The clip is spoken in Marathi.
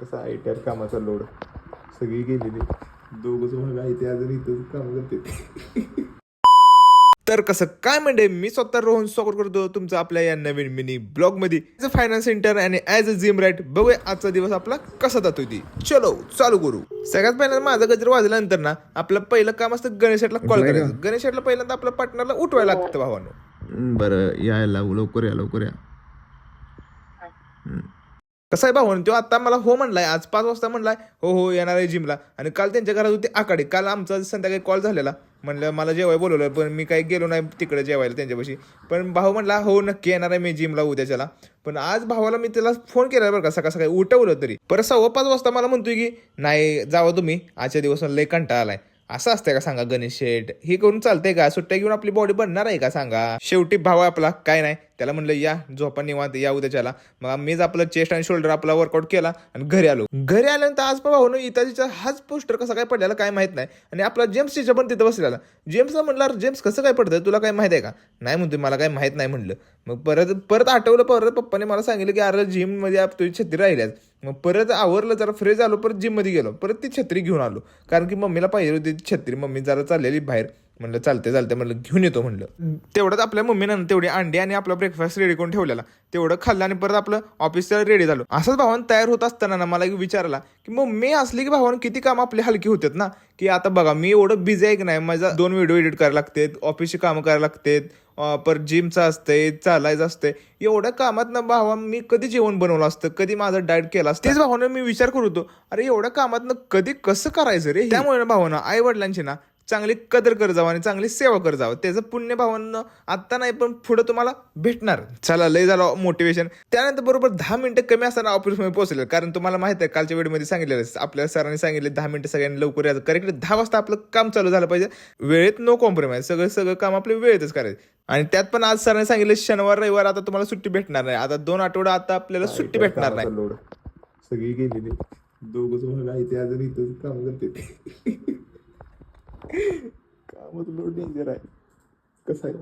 कसा आयटीआर कामाचा लोड सगळी गेलेली दोघच भाग आहे ते अजून इथं काम करते. तर कसं काय म्हणजे मी स्वतः रोहन स्वागत करतो तुमचं आपल्या या नवीन मिनी ब्लॉग मध्ये ॲज अ फायनान्स सेंटर आणि ॲज अ जिम राईट. बघूया आजचा दिवस आपला कसा जातोय ती. चलो चालू करू. सगळ्यात पहिल्यांदा माझा गजर वाजल्यानंतर ना आपलं पहिलं काम असतं गणेशला कॉल करायचं. गणेशला पहिल्यांदा आपल्या पार्टनरला उठवायला लागतं भावानं. बरं यायला लवकर या. कसं आहे भाऊ तो आता मला हो म्हणलाय, आज 5 वाजता म्हणलाय हो येणार आहे जिमला. आणि काल त्यांच्या घरात होती आकाडी. काल आमचा संध्याकाळी कॉल झालेला, म्हणलं मला जेवाय बोलवलं पण मी काही गेलो नाही तिकडे जेवायला त्यांच्यापाशी. पण भाऊ म्हणला हो नक्की येणार आहे मी जिमला उद्याच्याला. पण आज भावाला मी त्याला फोन केला बरं का, सकाळ सकाळी उठवलं तरी परत 5:15 वाजता मला म्हणतोय की नाही जावं तुम्ही, आजच्या दिवस लय कंटाळा आलाय. असं असतंय का सांगा गणेश शेठ? हे करून चालतंय का? सुट्ट्या घेऊन आपली बॉडी बनणार आहे का सांगा? शेवटी भाव आपला काय नाही, त्याला म्हणलं या झोपा निवांत या उद्याच्याला. मग मीच आपलं चेस्ट आणि शोल्डर आपला वर्कआउट केला आणि घरी आल्यानंतर आज पण भाऊ इथं हाच पोस्टर कसा काय पडलेला काय माहित नाही. आणि आपला जेम्स टीचर पण तिथं बसलेला. जेम्सला म्हणलं जेम्स कसं काय पडतं तुला काय माहित आहे का? नाही म्हणतोय मला काय माहित नाही म्हणलं. मग परत आठवलं, परत पप्पाने मला सांगितलं की अरे जिम मध्ये तुझी छत्री राहिल्यास. मग परत आवरलं, जरा फ्रेश आलो, परत जिम मध्ये गेलो, परत ती छत्री घेऊन आलो कारण की मम्मीला पाहिजे होती छत्री. मम्मी जरा चाललेली बाहेर, म्हणलं चालते म्हणलं घेऊन येतो म्हणलं. तेवढंच आपल्या मम्मीनं तेवढी अंडी आणि आपला ब्रेकफास्ट रेडी करून ठेवलेला, तेवढं खाल्लं आणि परत आपलं ऑफिसला रेडी झालो. असंच भावानं तयार होत असताना ना मला विचारला की मम्मी असली की भावानं किती काम आपली हलकी होतात ना. की आता बघा मी एवढं बिझी आहे की नाही, माझा 2 व्हिडिओ एडिट करायला लागतात, ऑफिसची कामं करायला लागतात, परत जिमचं असतंय, चालायचं असतंय. एवढ्या कामात ना भावा मी कधी जेवण बनवलं असतं, कधी माझं डाएट केला असतं. तेच भावानं मी विचार करत होतो अरे एवढ्या कामात ना कधी कसं करायचं रे. त्यामुळे भावानं आई वडिलांची ना चांगली कदर कर जावं आणि चांगली सेवा कर जावं. त्याचं पुण्य भावांना आत्ता नाही पण पुढे तुम्हाला भेटणार. चला लय झालं मोटिवेशन. त्यानंतर बरोबर 10 मिनिटं कमी असताना ऑफिसमध्ये पोहोचले, कारण तुम्हाला माहित आहे कालच्या व्हिडिओमध्ये सांगितलेलं आपल्या सरांनी सांगितले 10 मिनिटं सगळ्यांनी लवकर यायचं. करेक्ट 10 वाजता आपलं काम चालू झालं पाहिजे. वेळेत नो कॉम्प्रोमाइज, सगळं काम आपल्या वेळेतच करायचं. आणि त्यात पण आज सरांनी सांगितलं शनिवार रविवार आता तुम्हाला सुट्टी भेटणार नाही. आता 2 आठवडा आता आपल्याला सुट्टी भेटणार नाही. लोड सगळी गेलेली दोघच भाग आहे ते अजून इथं काम करते. कामात लोड डेंजर आहे. कसं आहे